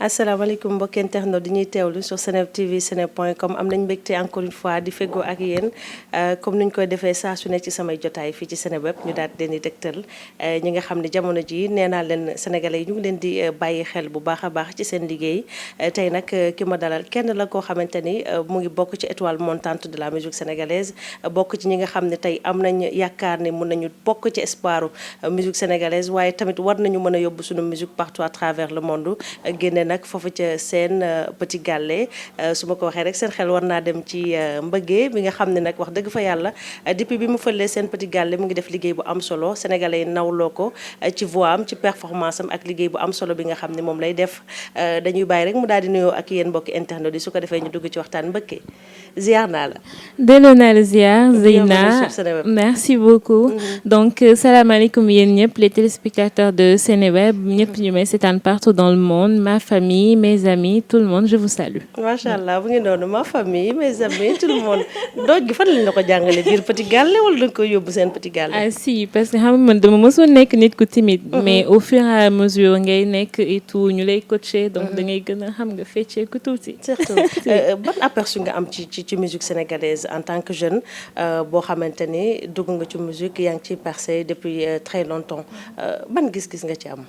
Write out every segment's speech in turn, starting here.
asalaamaaleykum mbokki internet di ñuy teewlu sur Seneweb TV seneweb.com am nañ mbégte encore une fois di feggoo ak yéen comme ni ñu koy defee saa su ne ci samay jotaay fii ci Seneweb ñu daal di leen di dëgtal ñi nga xam ne jamono ji nee naa leen sénégalais yi ñu ngi leen di bàyyi xel bu baax a baax ci seen liggéey tey nag ki ma dalal kenn la koo xamante ni mu ngi bokk ci étoile montante de la musique sénégalaise bokk ci ñi nga xam ne tey am nañ yaakaar ne mun nañu bokk ci espoiru musique sénégalaise waaye tamit war nañu mën a yóbbu suñu musique partout à travers le monde génne nag foofu ca seen Petit Gallé su ma ko waxee rek seen xel war naa dem ci mbëggee bi nga xam ne nag wax dëgg fa yàlla depuis bi mu fëlee seen Petit Gallé mu ngi def liggéey bu am solo sénégalais yi nawloo ko ci voix am ci performance am ak liggéey bu am solo bi nga xam ne moom lay def dañuy bàyyi rek mu daal di nuyoo ak yéen mbokki internet yi su ko defee ñu dugg ci waxtaan mbëggee ziar naa la. delloo naa la ziar Zeyna merci beaucoup. Donc salaamaaleykum yéen ñëpp les téléspectateurs de Seneweb ñëpp ñu may seetaan partout dans le monde ma famille mes amis tout le monde je vous salue. macha allah bu ngi noonu ma famille mes amis tout le monde dooj gi fan lañ la ko jàngalee biir Petit Gallé wala da nga koy yóbbu seen Petit Gallé. ah si parce que xam nga man dama mësoon nekk nit ku timide. mais au fur et à mesure ngay nekk et tout ñu lay coacher donc da ngay gën a xam nga feccee ku tuuti. surtout ban aperçu nga am ci musique sénégalaise en tant que jeune boo xamante ni dugg nga ci musique yaa ngi ciy percé depuis très longtemps ban gis-gis nga ci am.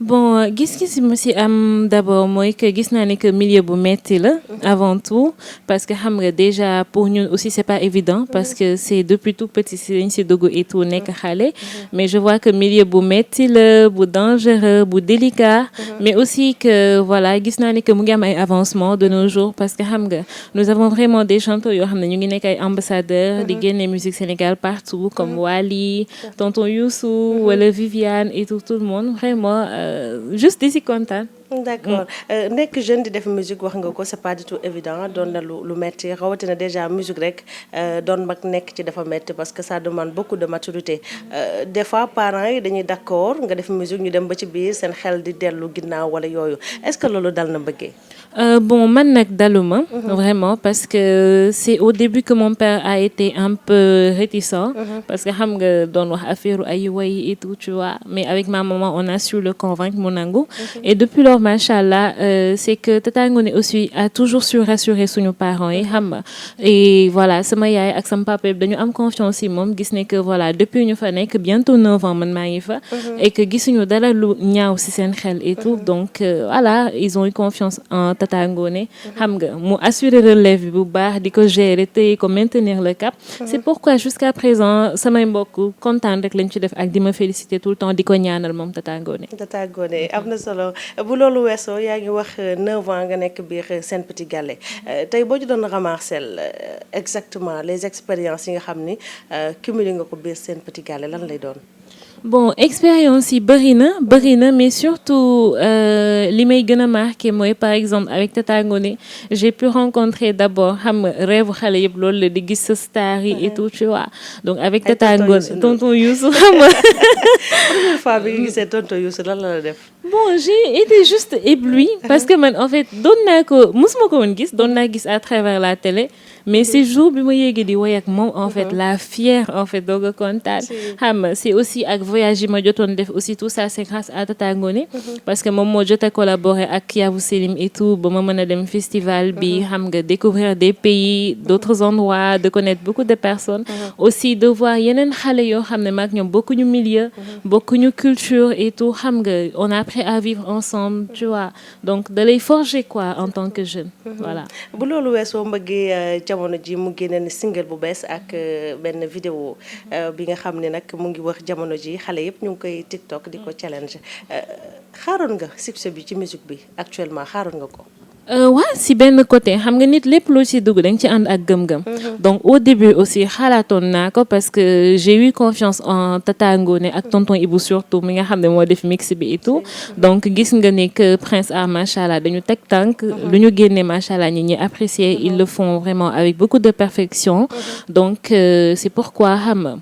bon gis-gis ma si am d'abord mooy que gis naa ne que milieu bu metti la avant tout parce que xam nga déjà pour ñun aussi c'est pas évident parce que c'est depuis tout petit si lañ si dugg et tout nekk xale mais je vois que milieu bu metti la bu dangereux bu délicat mais aussi que voilà gis naa ne que mu ngi am ay avancement de nos jours parce que xam nga nous avons vraiment des chanteurs yoo xam ne ñu ngi nekk ay ambassadeurs di génne musique Sénégal partout comme Wally tonton Youssou wala Viviane et tout le monde vraiment juste di si kontaan. d'accord nekk jeune di def musique wax nga ko c'est pas du tout évident doon na lu metti rawatina déjà musique rek doon mag nekk ci dafa metti parce que ça demande beaucoup de maturité des fois parents yi dañuy d'accord nga def musique ñu dem ba ci biir seen xel di dellu ginnaaw wala yooyu est-ce que loolu dal na mbëggee. bon man nag daluma vraiment parce que c'est au début que mon père a été un peu réticent parce que xam nga doon wax affaire ay way et tout tu vois mais avec ma maman on a su le convaincre mu nangu et depuis lors machallah c'est que Tata Ngoné aussi a toujours su rassurer suñu parents yi xam nga et voilà sama yaay ak sama papa dañu am confiance ci moom gis ne que voilà depuis ñu fa nekk bientôt 9 ans man maa ngi fa et que gisuñu dara lu ñaaw ci seen xel et tout donc voilà ils ont eu confiance en Tata Ngoné xam nga mu assurer relève bi bu baax di ko gérer téye ko maintenir le cap c'est pourquoi jusqu'à présent samay mbokk kontaan rek lañ ci def ak di ma féliciter tout le temps di ko ñaanal moom Tata Ngoné. Tata Ngoné am na solo bu loolu weesoo yaa ngi wax 9 ans nga nekk biir seen Petit Gallé tey boo ci doon ramasser exactement les expériences yi nga xam ni cumulé nga ko biir seen Petit Gallé lan lay doon. bon expérience yi bëri na mais surtout li may gën a marqué mooy par exemple avec Tata Ngoné j'ai pu rencontrer d'abord xam nga rêve xale yëpp loolu la di gis sa star yi et tout tu vois donc avec Tata Ngoné tonton Youssou xam nga première fois bi nga gisee tonton Youssou lan la def. bon j'ai été juste éblouie parce que man en fait doon naa ko mosuma ko woon gis doon naa gis à travers la télé mais ces jours bi ma yéegi di woy ak moom en fait la fière en fait doog a kontaan xam nga c'est aussi ak voyage yi ma jotoon def aussi tout ça c'est grâce à Tata Ngoné parce que moom moo jot a collaborer ak Kiavou Selim et tout ba ma mën a dem festival bi xam nga découvrir des pays d'autres endroits de connaître beaucoup de personnes aussi de voir yeneen xale yoo xam ne maak ñoom bokkuñu milieu bokkuñu culture et tout xam nga on a appris à vivre ensemble tu vois donc da lay forger quoi en tant que jeune voilà. bu loolu weesoo mbëggee jamono ji mu génne ni single bu bees ak benn vidéo bi nga xam ne nag mu ngi wax jamono ji xale yëpp ñu ngi koy TikTok di ko challenge xaaroon nga succès bi ci musique bi actuellement xaaroon nga ko. waaw si benn côté xam nga nit lépp loo ci dugg dañ ci ànd ak gëm-gëm donc au début aussi xalaatoon naa ko parce que j'ai eu confiance en Tata Ngoné ak tonton Ibou surtout mi nga xam ne moo def mix bi et tout donc gis nga ne que Prince Art machallah dañu teg tànk lu ñu génnee machallah ñi ñi apprécier ils le font vraiment avec beaucoup de perfection donc c'est pourquoi xam nga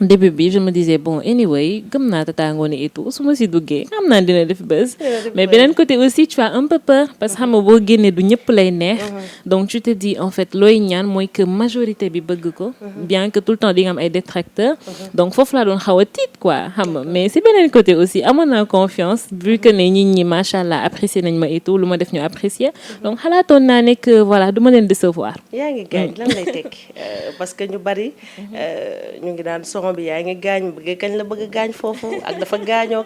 début bi je me disais bon anyway gëm naa Tata Ngoné et tout su ma si duggee xam naa dina def buzz mais beneen côté aussi tu as un peu peur parce que xam nga boo génnee du ñëpp lay neex donc tu te dis en fait looy ñaan mooy que majorité bi bëgg ko bien que tout le temps di nga am ay détracteurs donc foofu laa doon xaw a tiit quoi xam nga mais si beneen côté aussi amoon naa confiance vu que ne nit ñi macha allah apprécié nañ ma et tout lu ma def ñu apprécier donc xalaatoon naa ne que voilà du ma leen décevoir. yaa ngi gaañ lan lay tekki parce que ñu bari ñu ngi daan son bi yaa ngi gaañ bëgg kañ la bëgg gaañ foofu ak dafa gaañoo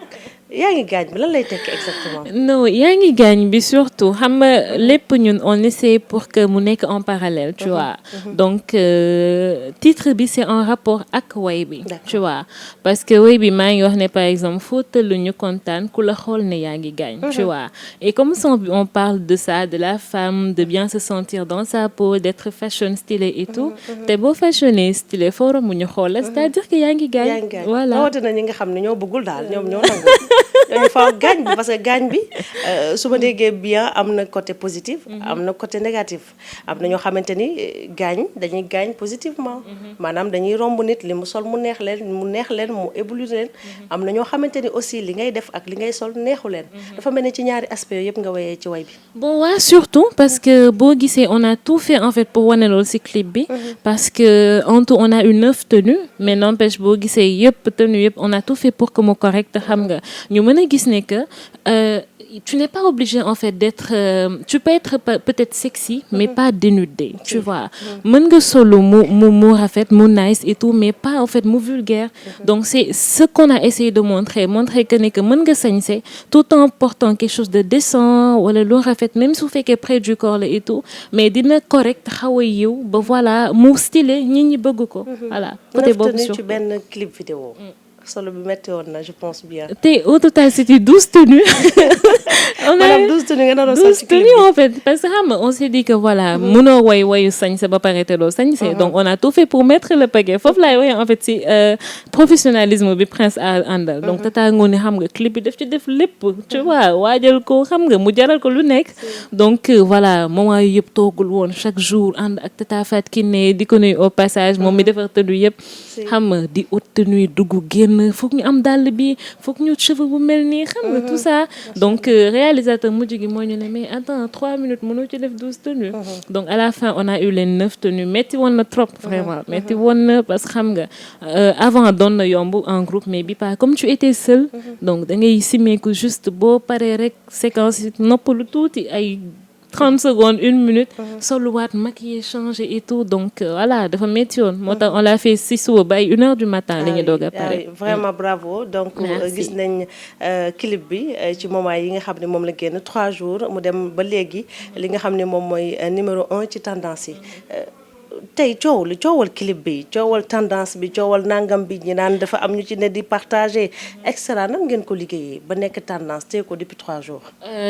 yaa ngi gaañ bi lan lay tekki exactement. non yaa ngi gaañ bi surtout xam nga lépp ñun on essaie pour que mu nekk en parallèle tu vois donc titre bi c'est en rapport ak way bi tu vois parce que way bi maa ngi wax ne par exemple fóotalu ñu kontaan ku la xool ne yaa ngi gaañ tu vois et comme son bi on parle de ça de la femme de bien se sentir dans sa peau d'être fashion stylé et tout te boo fashionné stylé foo mu ñu xool c'est-à-dire que yaa ngi gaañ voilà rawatina ñi nga xam ne ñoo bëggul daal ñoom ñoo nangu ñooñu faaw gaañ bi parce que gaañ bi su ma déggee bien am na côté positif am na côté négatif am na ñoo xamante ni gaañ dañuy gaañ positivement maanaam dañuy romb nit li mu sol mu neex leen mu éblouir leen am na ñoo xamante ni aussi li ngay def ak li ngay sol neexu leen dafa mel ni ci ñaari aspect yëpp nga wayee ci way bi bon waa surtout parce que boo gisee on a tout fait en fait pour wane loolu ci clip bi parce que en tout on a eu 9 tenues mais n'empêche boo gisee yëpp tenue yëpp on a tout fait pour que mu correct xam nga ñu mën a gis ne que tu n'es pas obligé en fait d'être tu peux être peut-être sexy mais pas dénudé tu vois mën nga solo mu rafet mu nice et tout mais pas en fait mu vulgaire donc c'est ce qu'on a essayé de montrer que ne que mën nga sañse tout en portant quelque chose de décent wala lu rafet même su fekkee près du corps la et tout mais dina correct xaw a yiw ba voilà mu stylé nit ñi bëgg ko voilà côté boobu ci benn clip vidéo solo bi metti woon na je pense bien. te au total c'était 12 tenues. on a 12 tenues nga naroon 12 tenues en fait parce que xam nga on s'est dit que voilà mënoo wayu sañse ba pare te doo sañse donc on a tout fait pour mettre le paquet foofu laay waxee en fait si professionnalisme bi Prince a àndal donc Tata Ngoné xam nga clip bi daf ci def lépp tu vois waajal ko xam nga mu jaral ko lu nekk donc voilà moment yu yëpp toogul woon chaque jour ànd ak Tata Fat Kiné di ko nuyu au passage moom mi defar tenue yëpp xam nga di haute tenue dugg génn foog ñu am dàll bi foog ñu cheveux bu mel nii xam nga tout ça donc réalisateur mujj gi moo ñu ne mais attends 3 minutes mënoo ci def 12 tenues donc à la fin on a eu les 9 tenues metti woon na trop vraiment metti woon na parce que xam nga avant doon na yomb en groupe mais bi pas comme tu étais seul donc da ngay simeeku juste boo paree rek séquence noppalu tuuti ay 30 secondes 1 minute soluwaat maquillé changé et tout donc voilà dafa métti woon moo tax on l'a fait si suba ba ay 1h du matin la ñu doog a pare vraiment bravo donc gis nañ clip bi ci moment yi nga xam ne moom la génn 3 jours mu dem ba léegi li nga xam ne moom mooy numéro 1 ci tendance yi tey coowal clip bi coowal tendance bi coowal nangam bi ñi naan dafa am ñu ci ne di partager extra nan ngeen ko liggéeyee ba nekk tendance tey ko depuis 3 jours.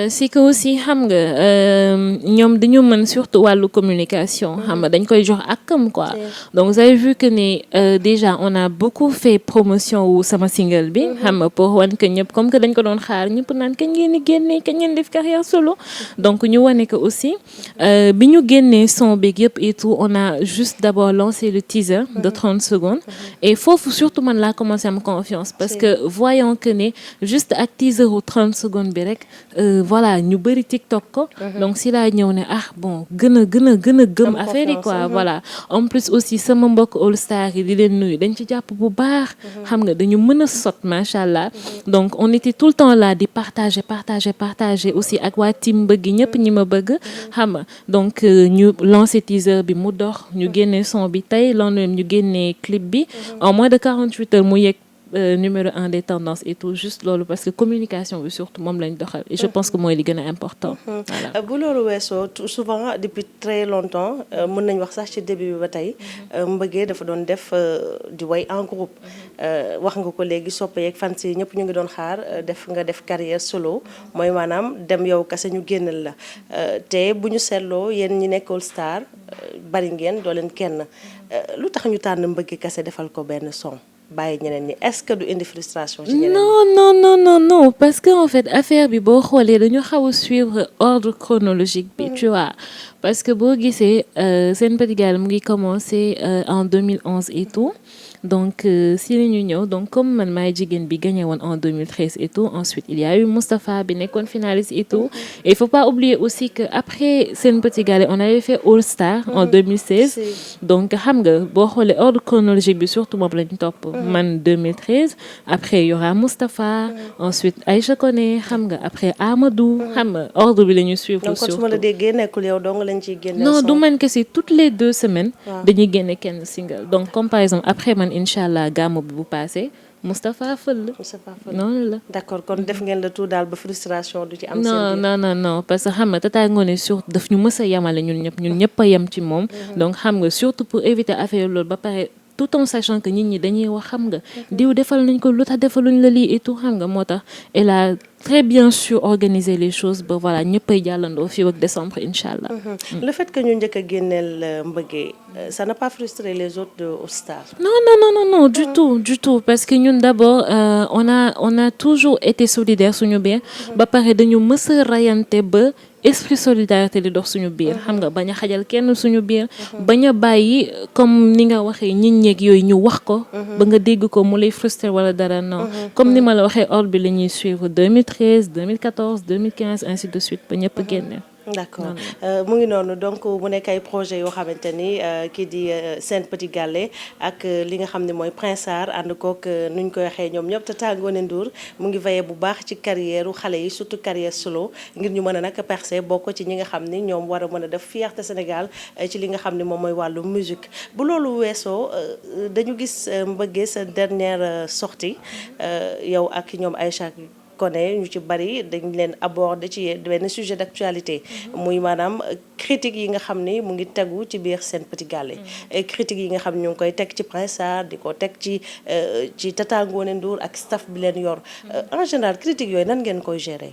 c'est que aussi xam nga ñoom dañu mën surtout wàllu communication xam nga dañ koy jox akam quoi donc vous avez vu que ne déjà on a beaucoup fait promotion wu sama single bi xam nga pour wan que ñëpp comme que dañ ko doon xaar ñëpp naan kañ ngeen di génnee kañ ngeen def carrière solo donc ñu wane que aussi bi ñu génnee son beeg yëpp et tout on a juste d'abord lancé le teaser de 30 secondes et foofu surtout man laa commencé am confiance parce que voyant que ne juste ak teaser wu 30 secondes bi rek voilà ñu bëri TikTok ko donc si laa ñëw ne bon gën a gëm affaire yi quoi voilà en plus aussi sama mbokk All Star yi di leen nuyu dañ ci jàpp bu baax xam nga dañu mën a sot machallah donc on était tout le temps là di partager aussi ak waa team bëgg ñëpp ñi ma bëgg xam nga donc ñu lancé teaser bi mu dox ñu génnee son bi tey lendemain ñu génnee clip bi en moins de 48 heures mu yegg numéro 1 des tendances et tout juste loolu parce que communication bi surtout moom lañ doxal et je pense que mooy li gën a important voilà bu loolu weesoo souvent depuis très longtemps mën nañ wax sax ci début bi ba tey mbëggee dafa doon def di way en groupe wax nga ko léegi soppe yeeg fans yi ñëpp ñu ngi doon xaar nga def carrière solo mooy maanaam dem yow kase ñu génnal la te bu ñu seetloo yéen ñi nekk All Star bari ngeen doo leen kenn lu tax ñu tànn mbëggee kase defal ko benn son bàyyi ñeneen ñi est-ce que du indi frustration ci ñeneen non parce que en fait affaire bi boo xoolee dañu xaw a suivre ordre chronologique bi tu vois parce que boo gisee Sen Petit Gallé mu ngi commencé en 2011 et tout donc si la ñu ñëw donc comme man maay jigéen bi gagné woon en 2013 et tout ensuite il y a eu Moustapha bi nekkoon finaliste et tout et il faut pas oublier aussi que après Sen Petit Gallé on avait fait All Star en 2016 donc xam nga boo xoolee ordre chronologique bi surtout moom lañu topp man 2013 après il y aura Moustapha ensuite Aïcha Koné xam nga après Amadou xam nga ordre bi la ñuy suivre donc su ma la déggee nekkul yow dong lañ ciy génne non du man que si toutes les 2 semaines dañuy génne kenn single donc comme par exemple après man incha gàmmu bi bu passé Moustapha Fël noonu la d'accord kon def ngeen la tout daal ba frustration du ci am non parce que xam nga Tata Ngoné surtout daf ñu mës a yemale ñun ñëpp a yem ci moom donc xam nga surtout pour éviter affaire loolu ba pare tout en sachant que nit ñi dañuy wax xam nga diw defal nañ ko lu tax defaluñ la lii et tout xam nga moo tax elle a très bien su organiser les choses ba voilà ñëppay jàllandoo fii ak décembre incha allah. Le fait que ñu njëkk a génneel Mbëggee ça n'a pas frustré les autres de All Star. non du tout parce que ñun d'abord on a toujours été solidaires suñu biir ba pare dañu mës a rayante ba esprit solidarité di dox suñu biir xam nga bañ a xajal kenn suñu biir bañ a bàyyi comme ni nga waxee ñit ñeeg yooyu ñu wax ko ba nga dégg ko mu lay frustré wala dara non comme ni ma la waxee ordre bi la ñuy suivre 2013 2014 2015 ainsi de suite ba ñëpp génne. D'accord mu ngi noonu donc mu nekk ay projet yoo xamante ni kii di Sen Petit Gallé ak li nga xam ne mooy Prince Art ànd kook nuñ koy waxee ñoom ñëpp Tata Ngoné Ndour mu ngi veillé bu baax ci carrière xale yi surtout carrière solo ngir ñu mën a nag percer bokk ci ñi nga xam ni ñoom war a mën a def fierté Sénégal ci li nga xam ne moom mooy wàllu musique bu loolu weesoo dañu gis Mbëggee sa dernière sortie yow ak ñoom Aïcha Koné ñu ci bari dañ leen aborder ci benn sujet d'actualité muy maanaam critique yi nga xam ni mu ngi tegu ci biir Sen Petit Gallé critique yi nga xam ñu ngi koy teg ci Prince Art di ko teg ci Tata Ngoné Ndour ak staff bi leen yor en général critique yooyu nan ngeen koy gérer.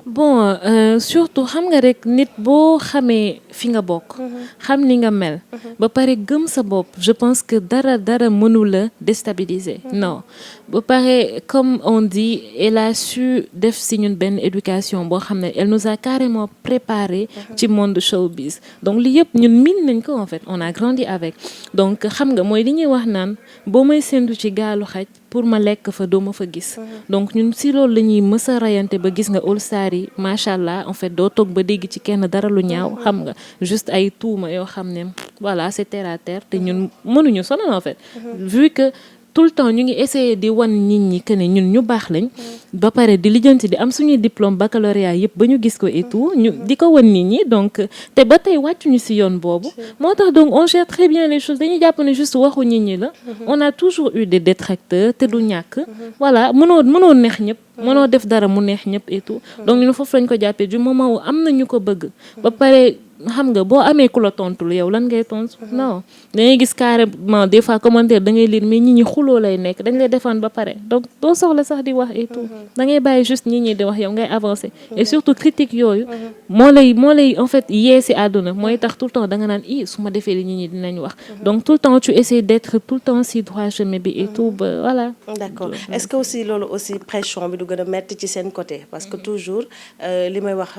bon surtout xam nga rek nit boo xamee fi nga bokk xam ni nga mel ba pare gëm sa bopp je pense que dara mënu la déstabiliser non ba pare comme on dit elle a su def si ñun benn éducation boo xam ne elle nous a carrément préparé ci monde showbiz donc li yëpp ñun miin nañ ko en fait on a grandi avec donc xam nga mooy li ñuy wax naan boo may séntu ci gaalu xaj pour ma lekk fa doo ma fa gis donc ñun si loolu la ñuy mës a rayante ba gis nga All Star yi macha allah en fait doo toog ba dégg ci kenn dara lu ñaaw xam nga juste ay tuuma yoo xam ne voilà c'est terre à terre te ñun mënuñu sonal en fait vu que tout le temps ñu ngi essayer di wan nit ñi que ne ñun ñu baax lañ ba pare di lijjanti di am suñuy diplôme baccalauréat yëpp ba ñu gis ko et tout ñu di ko wan nit ñi donc te ba tey wàccuñu ci yoon boobu moo tax donc on gère très bien les choses dañuy jàpp ne juste waxu nit ñi la on a toujours eu des détracteurs te du ñàkk voilà mënoo neex ñëpp mënoo def dara mu neex ñëpp et tout donc ñun foofu lañ ko jàppee du moment où am na ñu ko bëgg ba pare xam nga boo amee ku la tontul yow lan ngay tontu non dangay gis carrément des fois commentaire da ngay lire mais nit ñi xuloo lay nekk dañ lay défendre ba pare donc doo soxla sax di wax et tout da ngay bàyyi juste nit ñi di wax yow ngay avancer et surtout critique yooyu moo lay en fait yee si àdduna mooy tax tout le temps da nga naan su ma defee li nit ñi dinañ wax donc tout le temps tu essaies d'être tout le temps si droit chemin bi et tout ba voilà. D'accord est-ce que aussi loolu aussi pression bi du gën a metti ci seen côté parce que toujours li may wax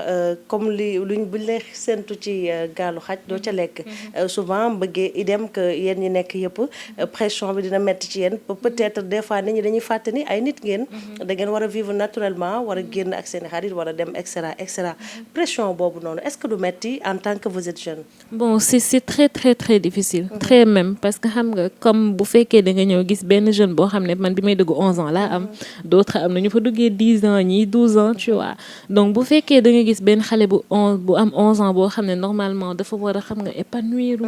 comme buñ lay séntu ci gaalu xaj doo ca lekk souvent bëggee idem que yéen ñi nekk yëpp pression bi dina metti ci yéen peut-être des fois nit ñi dañuy fàtte ni ay nit ngeen da ngeen war a vivre naturellement war a génn ak seen xarit war a dem et cetera pression boobu noonu est-ce que du metti en tant que vous êtes jeune. bon c'est très très très difficile très même parce que xam nga comme bu fekkee da nga ñëw gis benn jeune boo xam ne man bi may dugg 11 ans laa am d'autres am na ñu fa duggee 10 ans ñii 12 ans tu vois donc bu fekkee da nga gis benn xale bu am 11 ans boo xam ne normalement dafa war a xam nga épanouir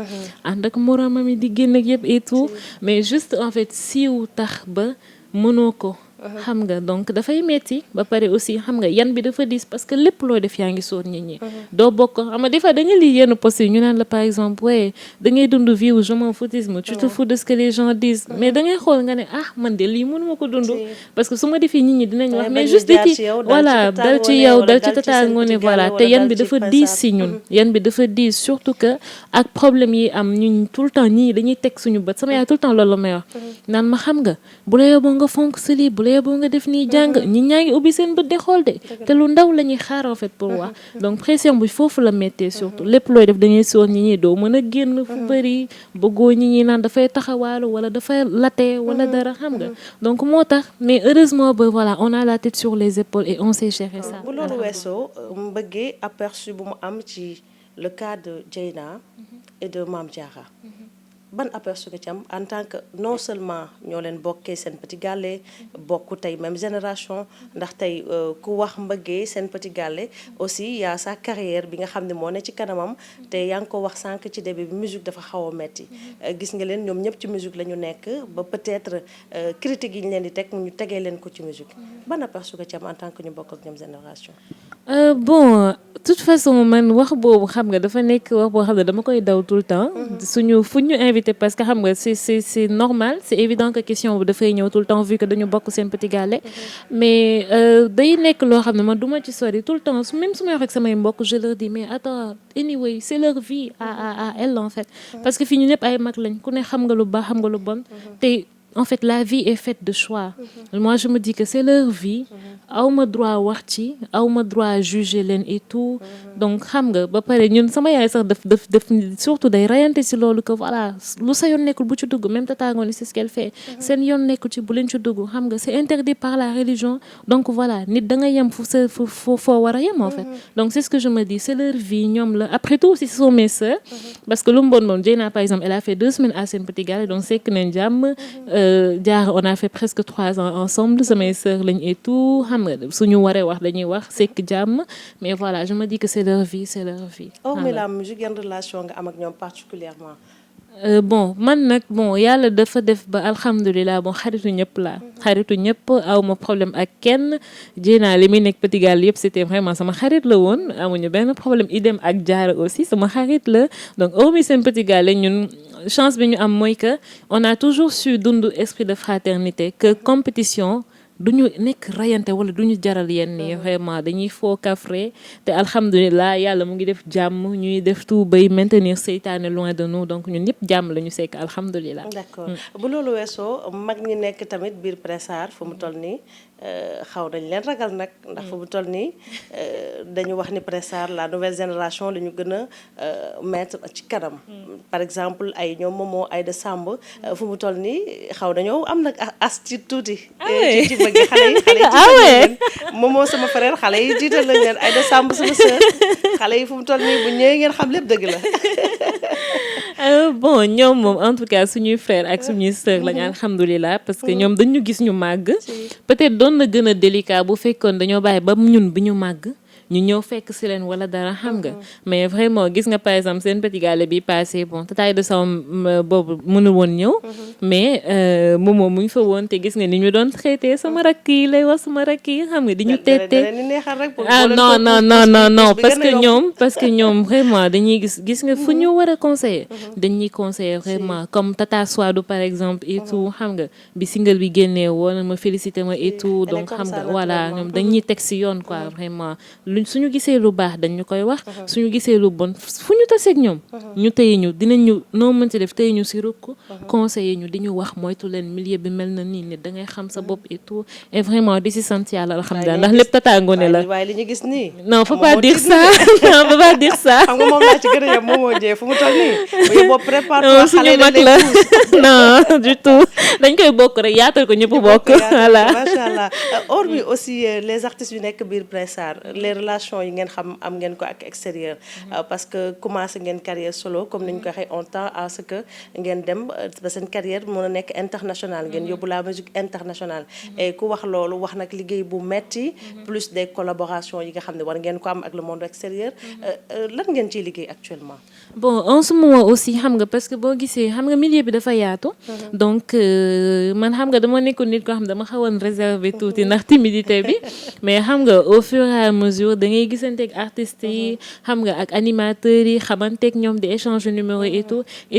ànd ak moromam yi di génn ak yëpp et tout mais juste en fait siiw tax ba mënoo ko xam nga donc dafay metti ba pare aussi xam nga yan bi dafa diis parce que lépp loo def yaa ngi sóor nit ñi doo bokk xam nga des fois da nga lii yenn post yi ñu naan la par exemple ouais da ngay dund vie wu je m'en foutisme tu te fous de ce que les gens disent mais da ngay xool nga ne man de lii mënuma ko dund parce que su ma defee nit ñi dinañ wax mais juste ci voilà dal ci yow dal ci Tata Ngoné voilà te yan bi dafa diis si ñun yan bi dafa diis surtout que ak problème yi am ñun tout le temps ñii dañuy teg suñu bët sama yaay tout le temps loolu la may wax naan ma xam nga bu la yóbboo nga fonk sa lii bu la bee boo nga def nii jàng ñi ñaa ngi ubbi seen bët di xool de te lu ndaw la ñuy xaar en fait pour wax donc pression bi foofu la méttee surtout lépp looy def dañuy soor ñi ñi doo mën a génn fu bëri bëggoo ñi ñi naan dafay taxawaalu wala dafay latee wala dara xam nga donc moo tax mais heureusement ba voilà on a la tête sur les épaules et on sait gérer ça. bu loolu weesoo mbëggee aperçu bu mu am ci le cas de Dieyna et de Mame Diarra ban aperçu nga ci am en tant que non seulement ñoo leen bokkee seen petit gàllé bokku tey même génération ndax tey ku wax mbëggee seen petit gàllé aussi y a sa carrière bi nga xam ne moo ne ci kanamam te yaa ngi ko wax sànq ci début bi musique dafa xaw a metti gis nga leen ñoom ñëpp ci musique la ñu nekk ba peut-être critique yi ñu leen di teg ñu tegee leen ko ci musique ban aperçu nga ci am en tant que ñu bokk ak ñoom génération. Bon de toute façon man wax boobu xam nga dafa nekk wax boo xam ne dama koy daw tout le temps suñu fu ñu invité parce que xam nga c'est normal c'est évident que question bi dafay ñëw tout le temps vu que dañu bokk seen petit gàllé mais day nekk loo xam ne man du ma ci sori tout le temps même su may wax ak samay mbokk je leur dis mais attends anyway c'est leur vie à elle en fait parce que fii ñu ñëpp ay mag lañ ku ne xam nga lu baax xam nga lu bon te en fait la vie est faite de choix moi je me dis que c'est leur vie awma droit wax ci awma droit juger leen et tout donc xam nga ba pare ñun sama yaay sax daf surtout day rayante ci loolu que voilà lu sa yoon nekkul bu ci dugg même Tata Ngoné c'est ce qu'elle fait seen yoon nekkul ci bu leen ci dugg xam nga c'est interdit par la religion donc voilà nit da nga yem fu sa foo war a yem en fait donc c'est ce que je me dis c'est leur vie ñoom la après tout aussi ce sont mes sœurs parce que lu mu bon moom Dieyna par exemple elle a fait 2 semaines à seen petit gàllé donc sekk nañ jàmm Diarra on a fait presque 3 ans ensemble samay sœurs lañ et tout xam nga suñu waree wax dañuy wax sekk jàmm mais voilà je me dis que c'est leur vie c'est leur vie. hormis la musique yan relation nga am ak ñoom particulièrement. Bon man nag bon yàlla dafa def ba alhamdulilah bon xaritu ñëpp laa xaritu ñëpp aw ma problème ak kenn Dieyna li muy nekk petit gàllé yëpp c'était vraiment sama xarit la woon amuñu benn problème idem ak Diarra aussi sama xarit la donc hormis seen petit gàllé ñun chance bi ñu am mooy que on a toujours su dund esprit de fraternité que compétition duñu nekk rayante wala duñu jaral yenn yi vraiment dañuy foo kafre te alhamdulilah yàlla mu ngi def jàmm ñuy def tout bay maintenir seytaane loin de nous donc ñun ñëpp jàmm la ñu sekk alhamdulilah. d'accord bu loolu weesoo mag ñi nekk tamit biir Pressar fu mu toll nii xaw nañ leen ragal nag ndax fu mu toll nii dañu wax ni Pressar la nouvelle génération la ñu gën a mettre ci kanam par exemple ay ñoom Momo Aïda Samb fu mu toll nii xaw nañoo am nag as ci tuuti ci bëgg xale yi jiital leen Momo sama frère xale yi jiital lañ leen Aïda Samb sama sœur xale yi fu mu toll nii bu ñëwee ngeen xam lépp dëgg la. Bon ñoom moom en tout cas suñuy frère ak suñuy sœur lañu alhamdulilah parce que ñoom dañu gis ñu màgg peut-être doon na gën a délicat bu fekkoon dañoo bàyyi ba ñun bi ñu màgg ñu ñëw fekk si leen wala dara xam nga mais vraiment gis nga par exemple seen petit gàllé bi passé bon tataay de sama boobu mënul woon ñëw mais Momo mu ngi fa woon te gis nga ni ñu doon traité sama rakk yi lay wax sama rakk yi xam nga di ñu teete non parce que ñoom vraiment dañuy gis nga fu ñu war a conseiller dañuy conseiller vraiment comme Tata Swadou par exemple et tout xam nga bi single bi génnee woon ma félicité ma et tout donc xam nga voilà ñoom dañuy teg si yoon quoi vraiment suñu gisee lu baax dañ ñu koy wax suñu gisee lu bon fu ñu taseeg ñoom ñu tëye ñu dinañ ñu noo mënti def tëye ñu si rukk conseiller ñu di ñu wax moytu leen milieu bi mel na nii nit da ngay xam sa bopp et tout et vraiment di si sant yàlla alhamdulilah ndax lépp Tata Ngoné la waaye li ñu gis nii non faut pas dire ça non faut pas dire ça xam nga moom laa ci gën a yem Momo Dieng fu mu toll nii boo prépare suñu mag la non du tout dañ koy bokk rek yaatal ko ñëpp bokk voilà macha allah hormis aussi les artistes yu nekk biir Pressar les relations yi ngeen xam am ngeen ko ak extérieur parce que commencé ngeen carrière solo comme ni ñu ko waxee on tend à ce que ngeen dem ba seen carrière mën a nekk international ngeen yóbbu la musique internationale et ku wax loolu wax nag liggéey bu metti plus des collaborations yi nga xam ne war ngeen ko am ak le monde extérieur lan ngeen ciy liggéey actuellement. Bon en ce moment aussi xam nga parce que boo gisee xam nga milieu bi dafa yaatu donc man xam nga dama nekkoon nit koo xam ne dama xawoon réservé tuuti ndax timidité bi mais xam nga au fur et à mesure jours da ngay gisanteeg artistes yi xam nga ak animateurs yi xamanteeg ñoom di échanger numéro et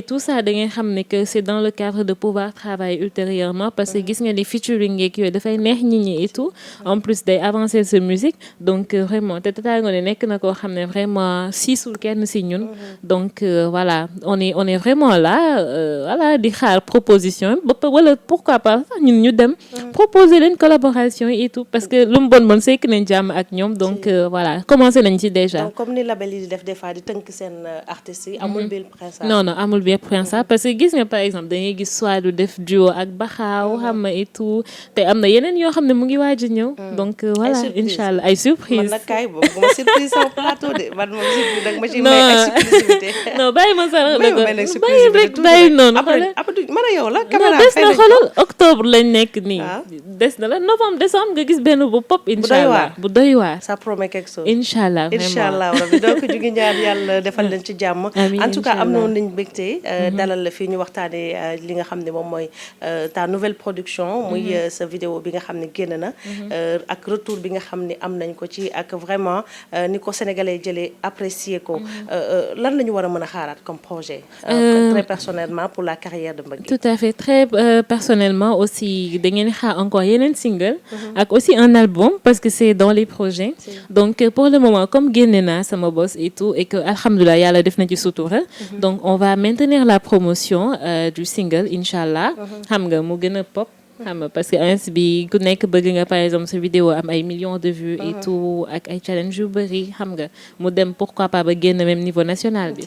tout ça da ngay xam ne que c'est dans le cadre de pouvoir travailler ultérieurement parce que gis nga ni featuring yeeg yooyu dafay neex nit ñi et tout en plus day avancer sa musique donc vraiment te Tata Ngoné nekk na koo xam ne vraiment siisul kenn si ñun donc voilà on est vraiment là voilà di xaar proposition wala pourquoi pas sax ñun ñu dem proposer leen collaboration et tout parce que lu mu bon sekk nañ jàmm ak ñoom donc voilà commencé nañ ci déjà. donc comme ni label yi di def des fois di tënk seen artistes yi amul biir prince non amul biir prince parce que gis nga par exemple da ngay gis soit du def duo ak Baxaaw xam nga et tout te am na yeneen yoo xam ne mu ngi waaj a ñëw donc voilà incha allah ay surprise man nag kaay boobu bu ma surprise sama plateau de man moom surprise nag ma ci may exclusivité non bàyyi ma sax bàyyi rek bàyyi noonu après man a yow la caméra des na xoolal octobre lañ nekk nii des na la novembre décembre nga gis benn bu pop incha allah bu doy waar ça promet quelque chose incha allah incha allah rabbi donc ñu ngi ñaan yàlla defal leen ci jàmm en tout cas am na woon nañ mbégte dalal la fii ñu waxtaanee li nga xam ne moom mooy ta nouvelle production muy sa vidéo bi nga xam ne génn na ak retour bi nga xam ne am nañ ko ci ak vraiment ni ko sénégalais jëlee apprécier ko lan la ñu war a mën a xaaraat comme projet très personnellement pour la carrière de Mbeugué. Tout à fait très personnellement aussi da ngeen xaar encore yeneen single ak aussi un album parce que c'est dans les projets donc pour le moment comme génne naa sama boss et tout et que alhamdulilah yàlla def na ci sutura donc on va maintenir la promotion du single inchallah xam nga mu gën a pop xam nga parce que ins bi ku nekk bëgg nga par exemple sa vidéo am ay millions de vues et tout ak ay challenge yu bëri xam nga mu dem pourquoi pas ba génn même niveau national bi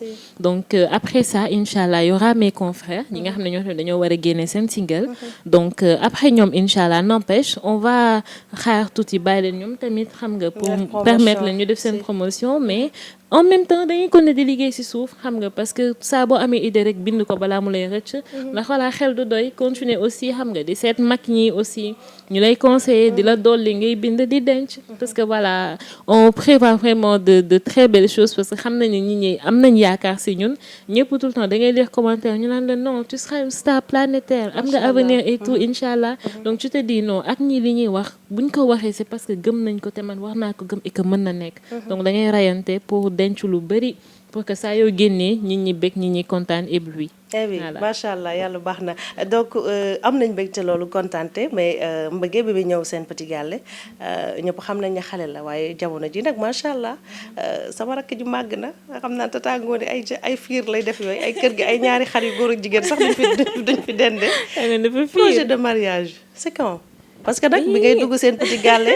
donc après ça inchallah y aura mes confrères ñi nga xam ne ñoo xam ne dañoo war a génne seen single donc après ñoom inchallah n'empêche on va xaar tuuti bàyyi leen ñoom tamit xam nga pour permettre leen ñu def seen promotion mais en même temps dañuy continuer di liggéey ci suuf xam nga parce que saa boo amee idée rek bind ko balaa mu lay rëcc ndax voilà xel du doy continuer aussi xam nga di seet mag ñi aussi ñu lay conseiller di la dolli ngay bind di denc parce que voilà on prévoit vraiment de très belles choses parce que xam nañu nit ñi am nañ yaakaar ci ñun ñëpp tout le temps da ngay lire commentaire ñu naan la non tu seras une star planétaire am nga avenir et tout inchallah donc tu te dis non ak ñi li ñuy wax buñ ko waxee c'est parce que gëm nañ ko te man wax naa ko gëm et que mën na nekk donc da ngay rayante pour denc lu bëri pour que saa yoo génnee nit ñi bëgg nit ñi kontaan ébloui. oui macha allah yàlla baax na donc am nañ mbégte loolu kontaante mais Mbeugué bi ñëw seen Petit Gallé ñëpp xam nañ ne xale la waaye jamono ji nag macha allah sama rakk ji màgg na xam naa Tata Ngoné ay fiir lay def yooyu ay kër gi ay ñaari xar yu góor ak jigéen sax duñ fi dende projet de mariage c'est quand parce que nag bi ngay dugg seen Petit Gallé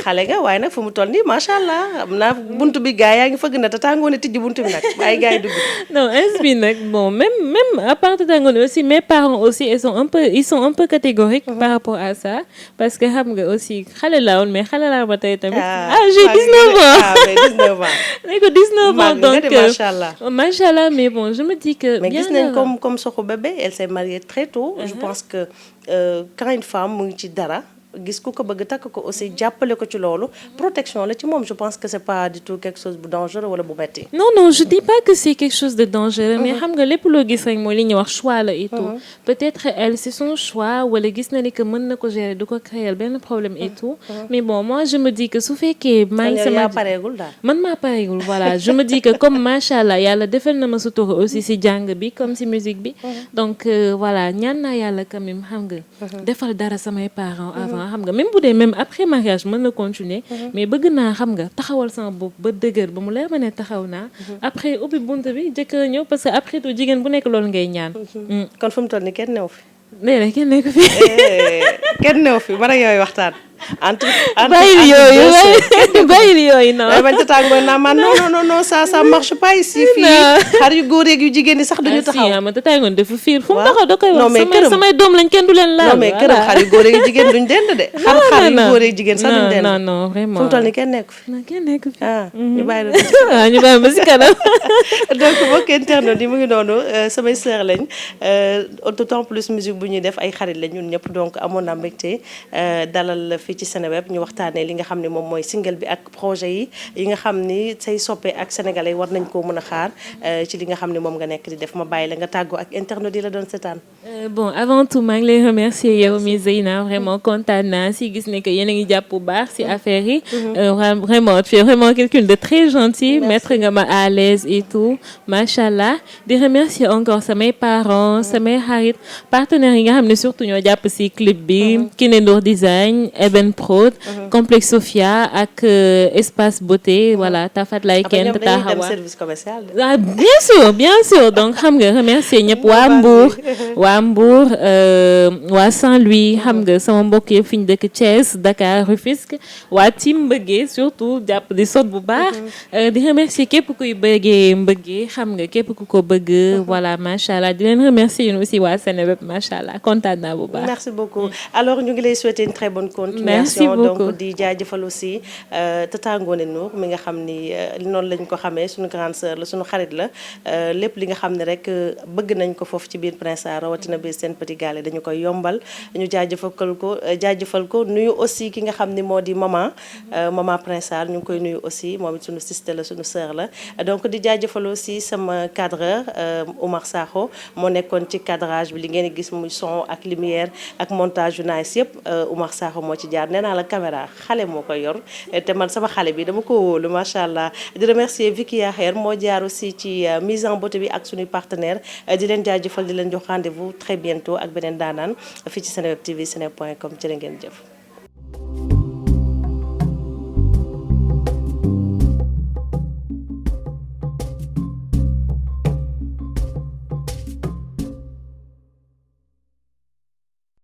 xale nga waaye nag fu mu toll nii macha allah am naa buntu bi gars yaa ngi fëgg na Tata Ngoné tijji buntu bi nag waaye gars yi dugg. non ins bi nag bon même à part Tata Ngoné aussi mes parents aussi ils sont un peu catégoriques par rapport à ça parce que xam nga aussi xale laa woon mais xale laa ba tey tamit. J'ai 19 ans mais 19 ans. nee ko 19 ans donc macha allah mais bon je me dis que. mais gis nañ comme Sokho Bébé elle s'est mariée très tôt. je pense que quand une femme mu ngi ci dara. gis ku ko bëgg takk ko aussi jàppale ko ci loolu protection la ci moom je pense que c'est pas du tout quelque chose bu dangereux wala bu metti non je dis pas que c'est quelque chose de dangereux mais xam nga lépp loo gis rek mooy li ñuy wax choix la et tout peut-être elle c'est son choix wala gis na ni que mën na ko gérer du ko créer benn problème et tout mais bon moi je me dis que su fekkee maa ngi sama pareegul daal man maa pareegul voilà je me dis que comme machallah yàlla defal na ma sutura aussi si jàng bi comme si musique bi donc voilà ñaan naa yàlla quand même xam nga defal dara samay parents avant xam nga même bu dee même après mariage mën na continuer mais bëgg naa xam nga taxawal sama bopp ba dëgër ba mu leer ma ne taxaw naa après ubbi bunt bi jëkkër ñëw parce que après tout jigéen bu nekk loolu ngay ñaan kon fu mu toll ni kenn new fi nee kenn nekk fi kenn new fi man ak yooyu waxtaan bàyyil yooyu non bañ Tata Ngoné naa man non ça marche pas ici fii xar yu góor yu jigéen ñi sax duñu taxaw ma Tata Ngoné dafa fiir fu mu taxaw da koy non mais wax samay doom lañ kenn du leen laal non mais këram xar yu góor yu jigéen duñ dend de xar yu góor yu jigéen sax duñ dend non vraiment fu mu toll ni kenn nekk fi kenn nekk fi ñu bàyyi ñu bàyyi ma si kanam donc mbokk internet yi mu ngi noonu samay sœur lañ d'autant plus musique bu ñuy def ay xarit lañ ñun ñëpp donc amoon naa mbégte dalal fi fii ci Seneweb ñu waxtaanee li nga xam ne moom mooy single bi ak projet yi nga xam ni say soppe ak sénégalais war nañ koo mën a xaar ci li nga xam ne moom nga nekk di def ma bàyyi la nga tàggoo ak internet yi la doon seetaan. Bon avant tout maa ngi lay remercier yow mi Zeyna vraiment kontaan naa si gis ne que yéen a ngi jàpp bu baax si affaire yi. Vraiment tu es vraiment quelqu'un de très gentil. Mettre nga ma à l'aise et tout macha allah di remercier encore samay parents samay xarit partenaires yi nga xam ne surtout ñoo jàpp si clip bi. Kiné Ndour Design Eben Prod. Complexe Sophia ak Espace Beauté voilà Tafat Lay Kent Tahawa. Service commercial. Ah bien sûr donc xam nga remercier ñëpp waa Mbour waa Saint-Louis xam nga sama mbokk yi fi ñu dëkk Thiès Dakar Rufisque waa team mbëggee surtout jàpp di sot bu baax di remercier képp kuy bëggee mbëggee xam nga képp ku ko bëgg voilà macha allah di leen remercier yéen aussi waa Seneweb macha allah kontaan naa bu baax. Merci beaucoup alors ñu ngi lay souhaiter une très bonne continuation. Donc di jaajëfal aussi Tata Ngoné Ndour mi nga xam ni noonu lañ ko xamee suñu grande sœur la suñu xarit la lépp li nga xam ne rek bëgg nañ ko foofu ci biir Prince Art rawatina biir Sen Petit Gallé dañu koy yombal ñu jaajëfal ko nuyu aussi ki nga xam ni moo di maman Prince Art ñu ngi koy nuyu aussi moom it suñu sister la suñu sœur la donc di jaajëfal aussi sama cadreur Oumar Sakho moo nekkoon ci cadrage bi li ngeen di gis muy son ak lumière ak montage yu nice yëpp Oumar Sakho moo ci jaar nee naa la caméra xale moo koy yor te man sama xale bi dama ko wóolu macha allah di remercier Vicky Yaher moo jaar aussi ci mise en beauté bi ak suñuy partenaire di leen jaajëfal di leen jox rendez-vous très bientôt ak beneen daanaan fii ci Seneweb TV seneweb.com jërë ngeen jëf